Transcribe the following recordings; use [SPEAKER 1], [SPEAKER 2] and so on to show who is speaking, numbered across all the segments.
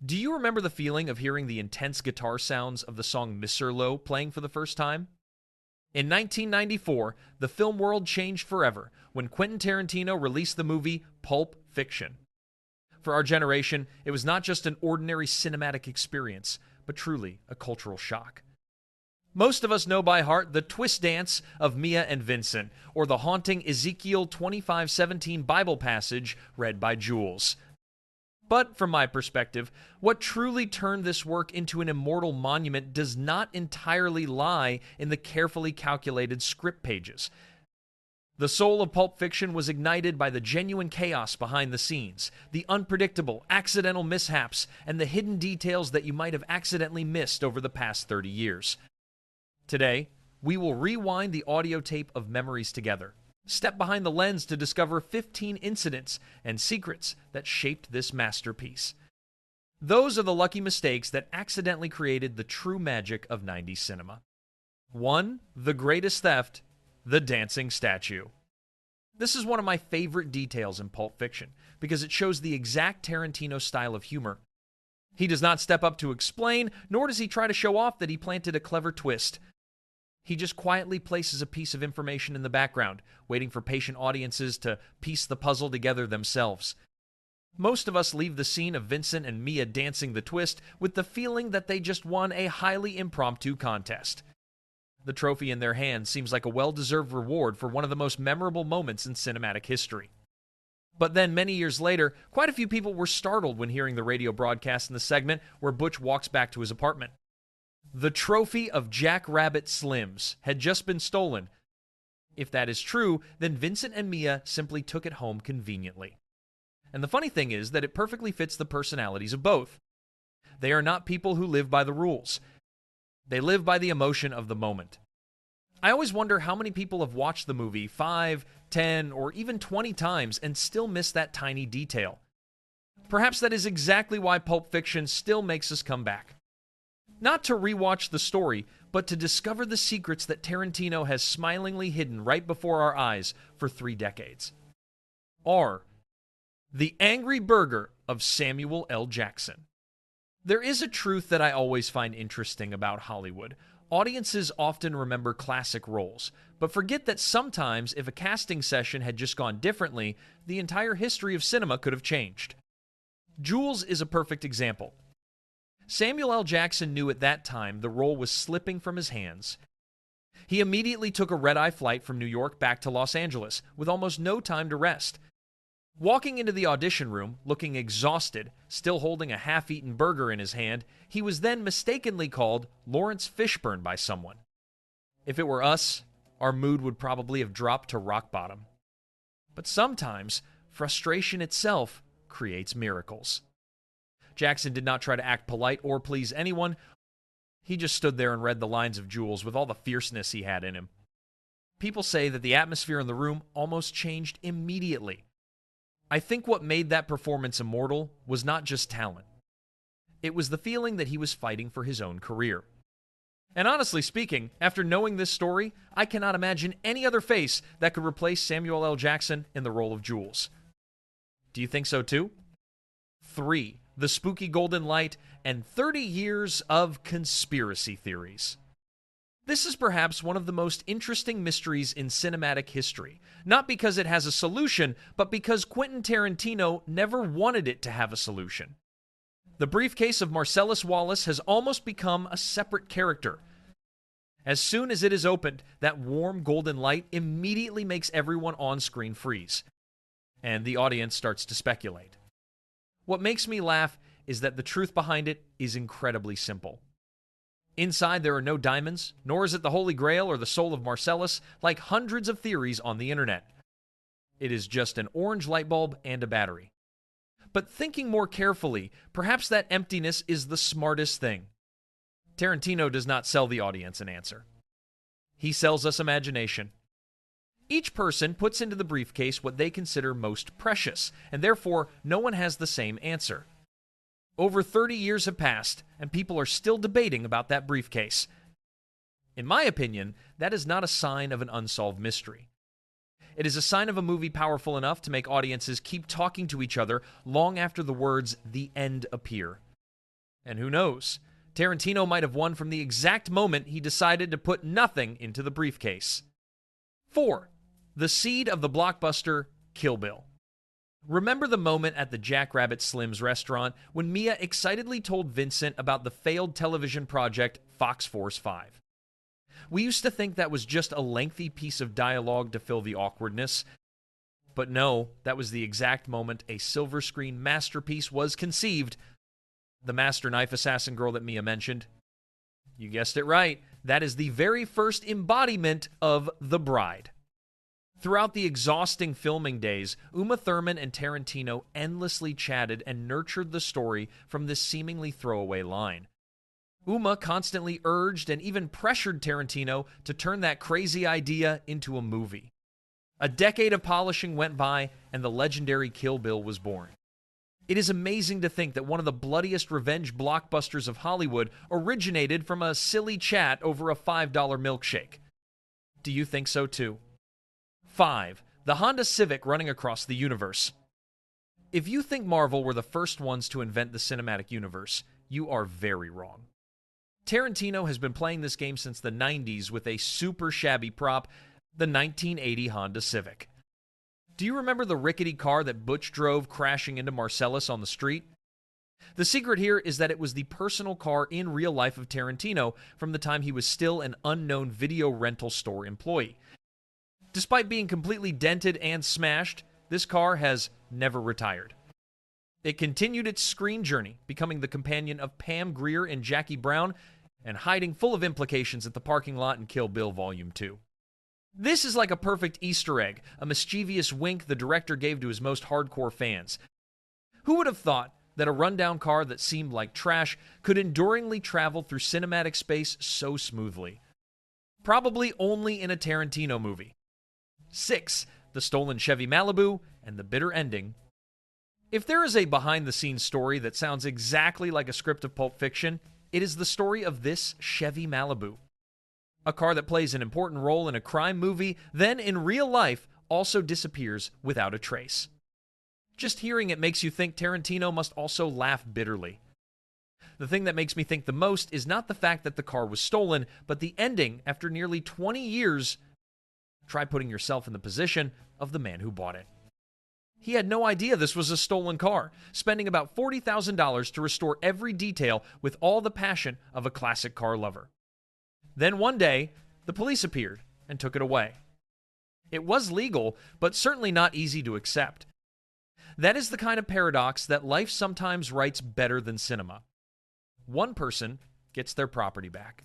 [SPEAKER 1] Do you remember the feeling of hearing the intense guitar sounds of the song Misirlou playing for the first time? In 1994, the film world changed forever when Quentin Tarantino released the movie Pulp Fiction. For our generation, it was not just an ordinary cinematic experience, but truly a cultural shock. Most of us know by heart the twist dance of Mia and Vincent, or the haunting Ezekiel 25:17 Bible passage read by Jules. But from my perspective, what truly turned this work into an immortal monument does not entirely lie in the carefully calculated script pages. The soul of Pulp Fiction was ignited by the genuine chaos behind the scenes, the unpredictable, accidental mishaps, and the hidden details that you might have accidentally missed over the past 30 years. Today, we will rewind the audio tape of memories together. Step behind the lens to discover 15 incidents and secrets that shaped this masterpiece. Those are the lucky mistakes that accidentally created the true magic of 90s cinema. 1. The greatest theft, the dancing statue. This is one of my favorite details in Pulp Fiction because it shows the exact Tarantino style of humor. He does not step up to explain, nor does he try to show off that he planted a clever twist. He just quietly places a piece of information in the background, waiting for patient audiences to piece the puzzle together themselves. Most of us leave the scene of Vincent and Mia dancing the twist with the feeling that they just won a highly impromptu contest. The trophy in their hand seems like a well-deserved reward for one of the most memorable moments in cinematic history. But then, many years later, quite a few people were startled when hearing the radio broadcast in the segment where Butch walks back to his apartment. The trophy of Jack Rabbit Slims had just been stolen. If that is true, then Vincent and Mia simply took it home conveniently. And the funny thing is that it perfectly fits the personalities of both. They are not people who live by the rules. They live by the emotion of the moment. I always wonder how many people have watched the movie 5, 10, or even 20 times and still miss that tiny detail. Perhaps that is exactly why Pulp Fiction still makes us come back. Not to rewatch the story, but to discover the secrets that Tarantino has smilingly hidden right before our eyes for 3 decades. R. The Angry Burger of Samuel L. Jackson. There is a truth that I always find interesting about Hollywood. Audiences often remember classic roles, but forget that sometimes if a casting session had just gone differently, the entire history of cinema could have changed. Jules is a perfect example. Samuel L. Jackson knew at that time the role was slipping from his hands. He immediately took a red-eye flight from New York back to Los Angeles, with almost no time to rest. Walking into the audition room, looking exhausted, still holding a half-eaten burger in his hand, he was then mistakenly called Lawrence Fishburne by someone. If it were us, our mood would probably have dropped to rock bottom. But sometimes, frustration itself creates miracles. Jackson did not try to act polite or please anyone. He just stood there and read the lines of Jules with all the fierceness he had in him. People say that the atmosphere in the room almost changed immediately. I think what made that performance immortal was not just talent. It was the feeling that he was fighting for his own career. And honestly speaking, after knowing this story, I cannot imagine any other face that could replace Samuel L. Jackson in the role of Jules. Do you think so too? 3. The Spooky Golden Light, and 30 years of conspiracy theories. This is perhaps one of the most interesting mysteries in cinematic history, not because it has a solution, but because Quentin Tarantino never wanted it to have a solution. The briefcase of Marcellus Wallace has almost become a separate character. As soon as it is opened, that warm golden light immediately makes everyone on screen freeze, and the audience starts to speculate. What makes me laugh is that the truth behind it is incredibly simple. Inside there are no diamonds, nor is it the Holy Grail or the soul of Marcellus, like hundreds of theories on the internet. It is just an orange light bulb and a battery. But thinking more carefully, perhaps that emptiness is the smartest thing. Tarantino does not sell the audience an answer. He sells us imagination. Each person puts into the briefcase what they consider most precious, and therefore no one has the same answer. Over 30 years have passed, and people are still debating about that briefcase. In my opinion, that is not a sign of an unsolved mystery. It is a sign of a movie powerful enough to make audiences keep talking to each other long after the words "the end" appear. And who knows? Tarantino might have won from the exact moment he decided to put nothing into the briefcase. 4. The seed of the blockbuster Kill Bill. Remember the moment at the Jackrabbit Slim's restaurant when Mia excitedly told Vincent about the failed television project Fox Force 5? We used to think that was just a lengthy piece of dialogue to fill the awkwardness. But no, that was the exact moment a silver screen masterpiece was conceived. The master knife assassin girl that Mia mentioned. You guessed it right. That is the very first embodiment of The Bride. Throughout the exhausting filming days, Uma Thurman and Tarantino endlessly chatted and nurtured the story from this seemingly throwaway line. Uma constantly urged and even pressured Tarantino to turn that crazy idea into a movie. A decade of polishing went by, and the legendary Kill Bill was born. It is amazing to think that one of the bloodiest revenge blockbusters of Hollywood originated from a silly chat over a $5 milkshake. Do you think so too? 5. The Honda Civic running across the universe. If you think Marvel were the first ones to invent the cinematic universe, you are very wrong. Tarantino has been playing this game since the 90s with a super shabby prop, the 1980 Honda Civic. Do you remember the rickety car that Butch drove crashing into Marcellus on the street? The secret here is that it was the personal car in real life of Tarantino from the time he was still an unknown video rental store employee. Despite being completely dented and smashed, this car has never retired. It continued its screen journey, becoming the companion of Pam Grier and Jackie Brown, and hiding full of implications at the parking lot in Kill Bill Volume 2. This is like a perfect Easter egg, a mischievous wink the director gave to his most hardcore fans. Who would have thought that a rundown car that seemed like trash could enduringly travel through cinematic space so smoothly? Probably only in a Tarantino movie. 6. The stolen Chevy Malibu and the bitter ending. If there is a behind-the-scenes story that sounds exactly like a script of Pulp Fiction, it is the story of this Chevy Malibu. A car that plays an important role in a crime movie, then in real life also disappears without a trace. Just hearing it makes you think Tarantino must also laugh bitterly. The thing that makes me think the most is not the fact that the car was stolen, but the ending after nearly 20 years. Try putting yourself in the position of the man who bought it. He had no idea this was a stolen car, spending about $40,000 to restore every detail with all the passion of a classic car lover. Then one day, the police appeared and took it away. It was legal, but certainly not easy to accept. That is the kind of paradox that life sometimes writes better than cinema. One person gets their property back.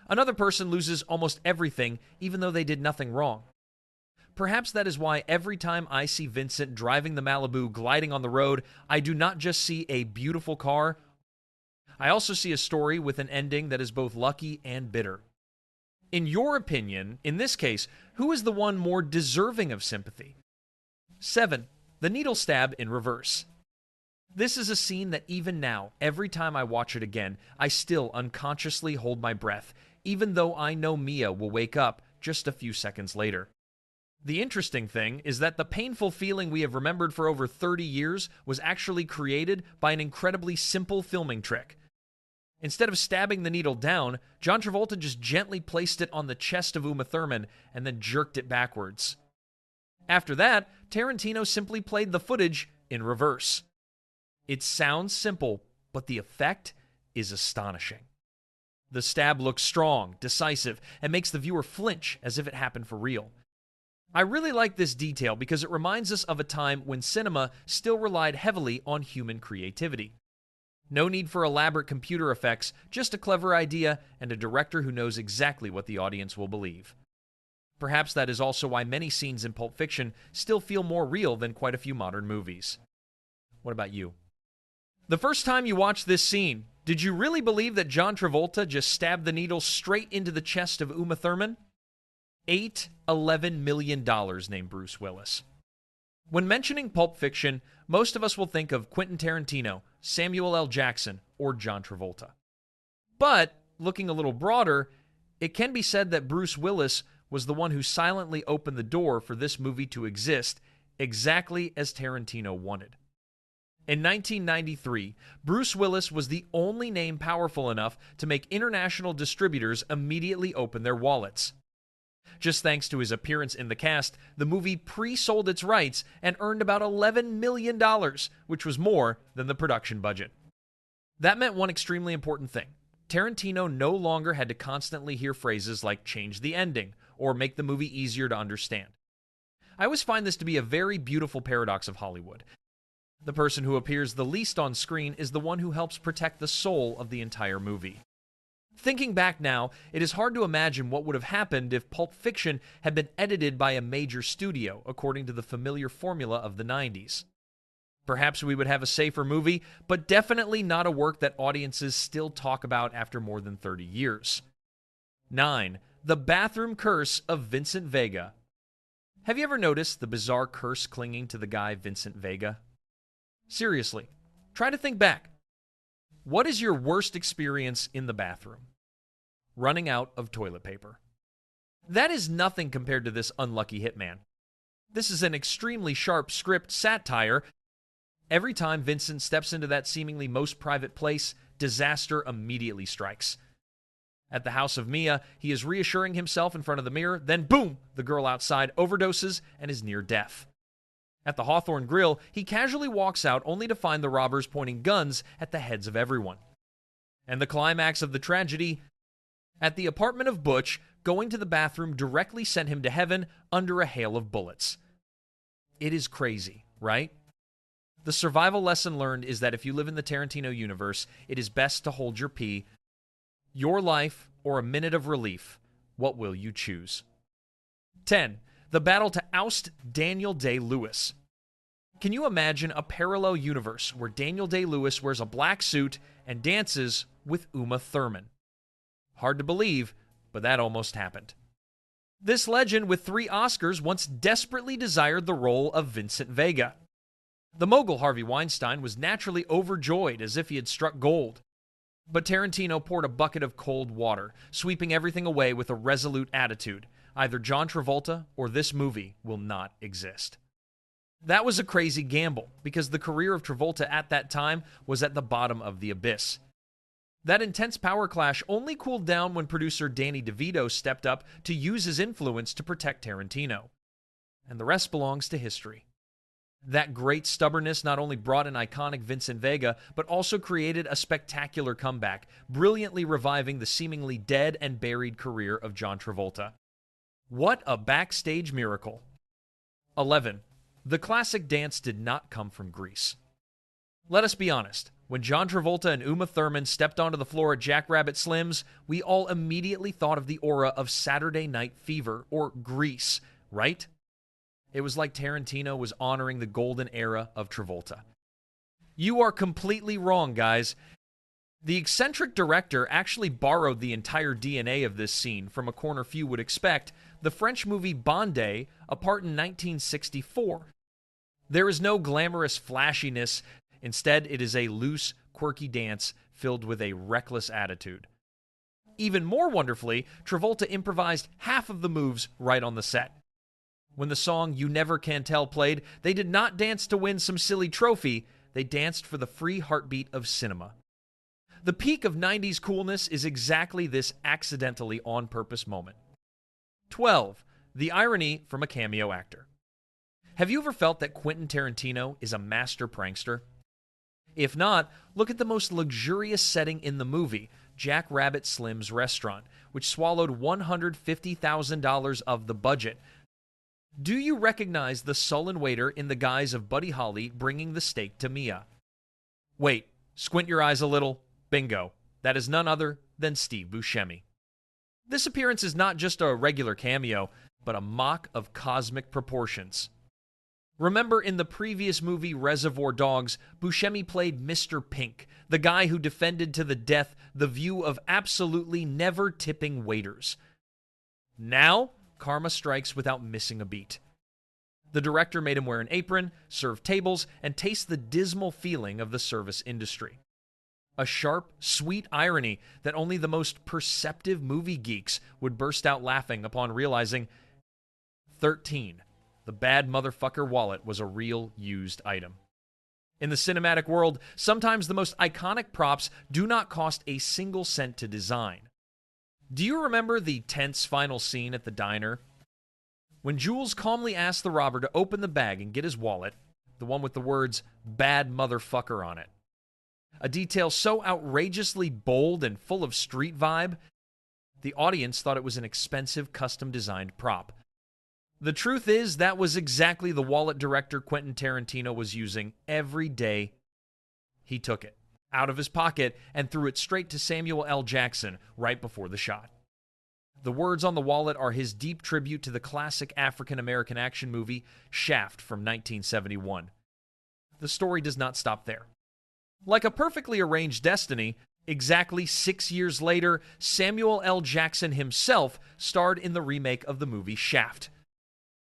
[SPEAKER 1] Another person loses almost everything, even though they did nothing wrong. Perhaps that is why every time I see Vincent driving the Malibu gliding on the road, I do not just see a beautiful car. I also see a story with an ending that is both lucky and bitter. In your opinion, in this case, who is the one more deserving of sympathy? 7. The needle stab in reverse. This is a scene that even now, every time I watch it again, I still unconsciously hold my breath, even though I know Mia will wake up just a few seconds later. The interesting thing is that the painful feeling we have remembered for over 30 years was actually created by an incredibly simple filming trick. Instead of stabbing the needle down, John Travolta just gently placed it on the chest of Uma Thurman and then jerked it backwards. After that, Tarantino simply played the footage in reverse. It sounds simple, but the effect is astonishing. The stab looks strong, decisive, and makes the viewer flinch as if it happened for real. I really like this detail because it reminds us of a time when cinema still relied heavily on human creativity. No need for elaborate computer effects, just a clever idea and a director who knows exactly what the audience will believe. Perhaps that is also why many scenes in Pulp Fiction still feel more real than quite a few modern movies. What about you? The first time you watched this scene, did you really believe that John Travolta just stabbed the needle straight into the chest of Uma Thurman? $11 million named Bruce Willis. When mentioning Pulp Fiction, most of us will think of Quentin Tarantino, Samuel L. Jackson, or John Travolta. But, looking a little broader, it can be said that Bruce Willis was the one who silently opened the door for this movie to exist exactly as Tarantino wanted. In 1993, Bruce Willis was the only name powerful enough to make international distributors immediately open their wallets. Just thanks to his appearance in the cast, the movie pre-sold its rights and earned about $11 million, which was more than the production budget. That meant one extremely important thing. Tarantino no longer had to constantly hear phrases like change the ending or make the movie easier to understand. I always find this to be a very beautiful paradox of Hollywood. The person who appears the least on screen is the one who helps protect the soul of the entire movie. Thinking back now, it is hard to imagine what would have happened if Pulp Fiction had been edited by a major studio, according to the familiar formula of the 90s. Perhaps we would have a safer movie, but definitely not a work that audiences still talk about after more than 30 years. 9. The Bathroom Curse of Vincent Vega. Have you ever noticed the bizarre curse clinging to the guy Vincent Vega? Seriously, try to think back. What is your worst experience in the bathroom? Running out of toilet paper. That is nothing compared to this unlucky hitman. This is an extremely sharp script satire. Every time Vincent steps into that seemingly most private place, disaster immediately strikes. At the house of Mia, he is reassuring himself in front of the mirror, then boom, the girl outside overdoses and is near death. At the Hawthorne Grill, he casually walks out only to find the robbers pointing guns at the heads of everyone. And the climax of the tragedy, at the apartment of Butch, going to the bathroom directly sent him to heaven under a hail of bullets. It is crazy, right? The survival lesson learned is that if you live in the Tarantino universe, it is best to hold your pee. Your life or a minute of relief, what will you choose? 10. The battle to oust Daniel Day-Lewis. Can you imagine a parallel universe where Daniel Day-Lewis wears a black suit and dances with Uma Thurman? Hard to believe, but that almost happened. This legend with 3 Oscars once desperately desired the role of Vincent Vega. The mogul Harvey Weinstein was naturally overjoyed as if he had struck gold. But Tarantino poured a bucket of cold water, sweeping everything away with a resolute attitude. Either John Travolta or this movie will not exist. That was a crazy gamble, because the career of Travolta at that time was at the bottom of the abyss. That intense power clash only cooled down when producer Danny DeVito stepped up to use his influence to protect Tarantino. And the rest belongs to history. That great stubbornness not only brought an iconic Vincent Vega, but also created a spectacular comeback, brilliantly reviving the seemingly dead and buried career of John Travolta. What a backstage miracle. 11. The classic dance did not come from Greece. Let us be honest. When John Travolta and Uma Thurman stepped onto the floor at Jackrabbit Slim's, we all immediately thought of the aura of Saturday Night Fever, or Grease, right? It was like Tarantino was honoring the golden era of Travolta. You are completely wrong, guys. The eccentric director actually borrowed the entire DNA of this scene from a corner few would expect, the French movie Bondé, apart in 1964. There is no glamorous flashiness. Instead, it is a loose, quirky dance filled with a reckless attitude. Even more wonderfully, Travolta improvised half of the moves right on the set. When the song You Never Can Tell played, they did not dance to win some silly trophy, they danced for the free heartbeat of cinema. The peak of 90s coolness is exactly this accidentally on-purpose moment. 12. The irony from a cameo actor. Have you ever felt that Quentin Tarantino is a master prankster? If not, look at the most luxurious setting in the movie, Jackrabbit Slim's restaurant, which swallowed $150,000 of the budget. Do you recognize the sullen waiter in the guise of Buddy Holly bringing the steak to Mia? Wait, squint your eyes a little. Bingo. That is none other than Steve Buscemi. This appearance is not just a regular cameo, but a mock of cosmic proportions. Remember in the previous movie Reservoir Dogs, Buscemi played Mr. Pink, the guy who defended to the death the view of absolutely never tipping waiters. Now, karma strikes without missing a beat. The director made him wear an apron, serve tables, and taste the dismal feeling of the service industry. A sharp, sweet irony that only the most perceptive movie geeks would burst out laughing upon realizing 13. The bad motherfucker wallet was a real used item. In the cinematic world, sometimes the most iconic props do not cost a single cent to design. Do you remember the tense final scene at the diner? When Jules calmly asks the robber to open the bag and get his wallet, the one with the words, "bad motherfucker" on it. A detail so outrageously bold and full of street vibe, the audience thought it was an expensive, custom-designed prop. The truth is, that was exactly the wallet director Quentin Tarantino was using every day. He took it out of his pocket and threw it straight to Samuel L. Jackson right before the shot. The words on the wallet are his deep tribute to the classic African-American action movie Shaft from 1971. The story does not stop there. Like a perfectly arranged destiny, exactly 6 years later, Samuel L. Jackson himself starred in the remake of the movie Shaft.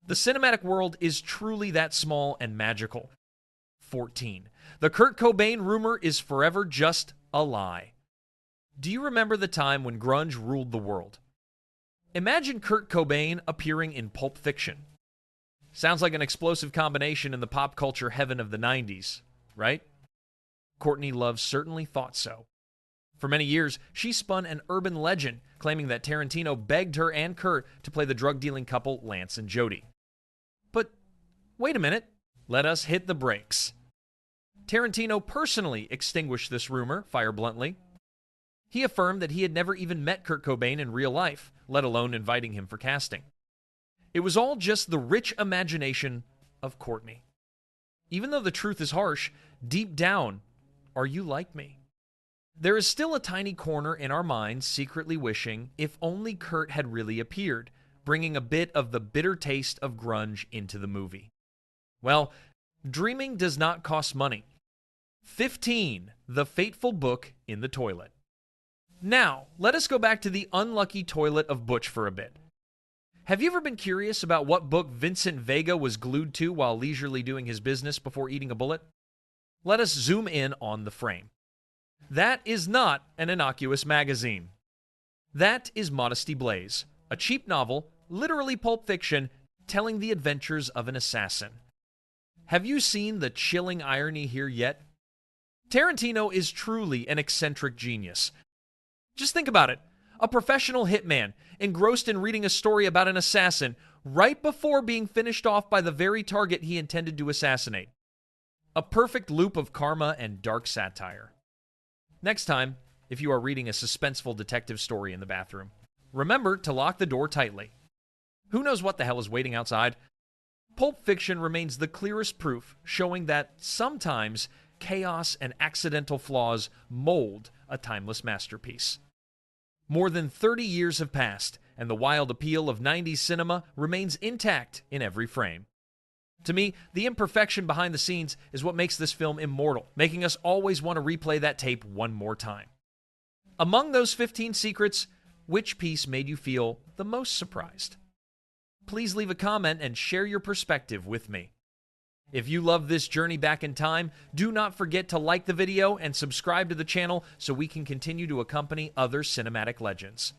[SPEAKER 1] The cinematic world is truly that small and magical. 14. The Kurt Cobain rumor is forever just a lie. Do you remember the time when grunge ruled the world? Imagine Kurt Cobain appearing in Pulp Fiction. Sounds like an explosive combination in the pop culture heaven of the 90s, right? Courtney Love certainly thought so. For many years, she spun an urban legend claiming that Tarantino begged her and Kurt to play the drug-dealing couple Lance and Jody. But wait a minute, let us hit the brakes. Tarantino personally extinguished this rumor, fire bluntly. He affirmed that he had never even met Kurt Cobain in real life, let alone inviting him for casting. It was all just the rich imagination of Courtney. Even though the truth is harsh, deep down, are you like me? There is still a tiny corner in our minds secretly wishing if only Kurt had really appeared, bringing a bit of the bitter taste of grunge into the movie. Well, dreaming does not cost money. 15. The fateful book in the toilet. Now, let us go back to the unlucky toilet of Butch for a bit. Have you ever been curious about what book Vincent Vega was glued to while leisurely doing his business before eating a bullet? Let us zoom in on the frame. That is not an innocuous magazine. That is Modesty Blaise, a cheap novel, literally Pulp Fiction, telling the adventures of an assassin. Have you seen the chilling irony here yet? Tarantino is truly an eccentric genius. Just think about it. A professional hitman, engrossed in reading a story about an assassin, right before being finished off by the very target he intended to assassinate. A perfect loop of karma and dark satire. Next time, if you are reading a suspenseful detective story in the bathroom, remember to lock the door tightly. Who knows what the hell is waiting outside? Pulp Fiction remains the clearest proof, showing that sometimes chaos and accidental flaws mold a timeless masterpiece. More than 30 years have passed, and the wild appeal of 90s cinema remains intact in every frame. To me, the imperfection behind the scenes is what makes this film immortal, making us always want to replay that tape one more time. Among those 15 secrets, which piece made you feel the most surprised? Please leave a comment and share your perspective with me. If you love this journey back in time, do not forget to like the video and subscribe to the channel so we can continue to accompany other cinematic legends.